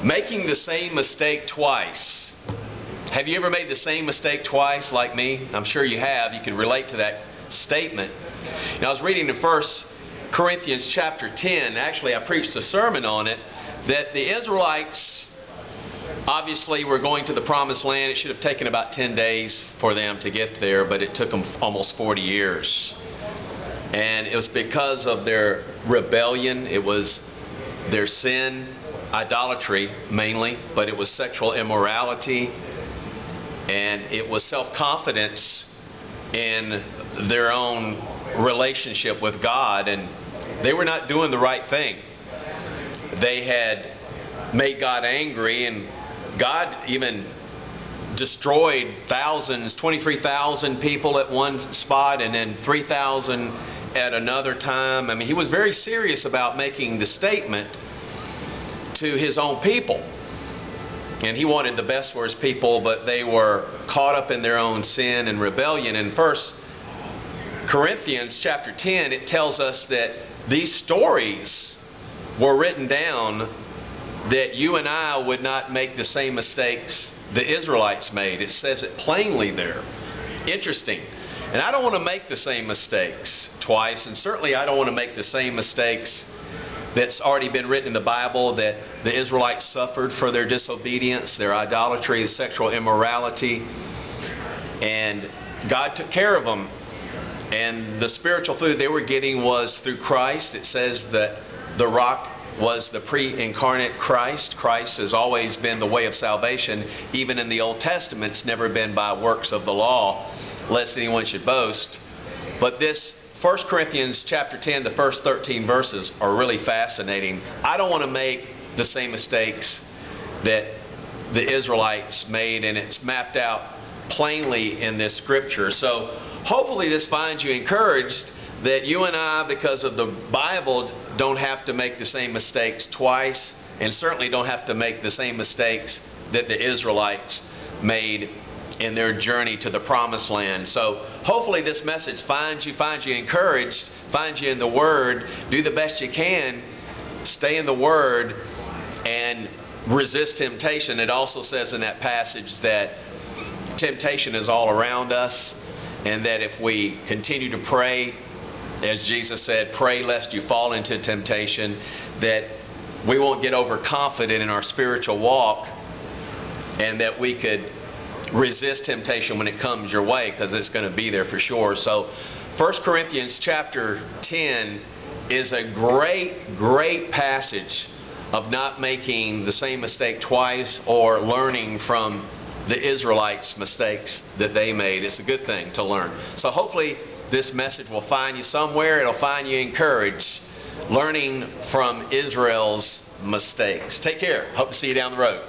Making the same mistake twice. Have you ever made the same mistake twice like me? I'm sure you have. You can relate to that statement. Now, I was reading in 1 Corinthians chapter 10. Actually, I preached a sermon on it, that the Israelites obviously were going to the promised land. It should have taken about 10 days for them to get there, but it took them almost 40 years. And it was because of their rebellion. It was their sin, idolatry mainly, but it was sexual immorality, and it was self-confidence in their own relationship with God, and they were not doing the right thing. They had made God angry, and God even destroyed thousands, 23,000 people at one spot, and then 3,000 at another time. I mean, he was very serious about making the statement to his own people. And he wanted the best for his people, but they were caught up in their own sin and rebellion. In 1 Corinthians chapter 10, it tells us that these stories were written down that you and I would not make the same mistakes the Israelites made. It says it plainly there. Interesting. And I don't want to make the same mistakes twice, and certainly I don't want to make the same mistakes that's already been written in the Bible, that the Israelites suffered for their disobedience, their idolatry, sexual immorality, and God took care of them. And the spiritual food they were getting was through Christ. It says that the rock was the pre-incarnate Christ. Christ has always been the way of salvation. Even in the Old Testament, it's never been by works of the law, lest anyone should boast. But this 1 Corinthians chapter 10, the first 13 verses are really fascinating. I don't want to make the same mistakes that the Israelites made, and it's mapped out plainly in this scripture. So hopefully this finds you encouraged that you and I, because of the Bible, don't have to make the same mistakes twice, and certainly don't have to make the same mistakes that the Israelites made in their journey to the promised land. So hopefully this message finds you encouraged, finds you in the Word. Do the best you can. Stay in the Word and resist temptation. It also says in that passage that temptation is all around us, and that if we continue to pray, as Jesus said, pray lest you fall into temptation, that we won't get overconfident in our spiritual walk, and that we could resist temptation when it comes your way, because it's going to be there for sure. So 1 Corinthians chapter 10 is a great passage of not making the same mistake twice, or learning from the Israelites' mistakes that they made. It's a good thing to learn. So hopefully this message will find you somewhere. It'll find you encouraged, learning from Israel's mistakes. Take care. Hope to see you down the road.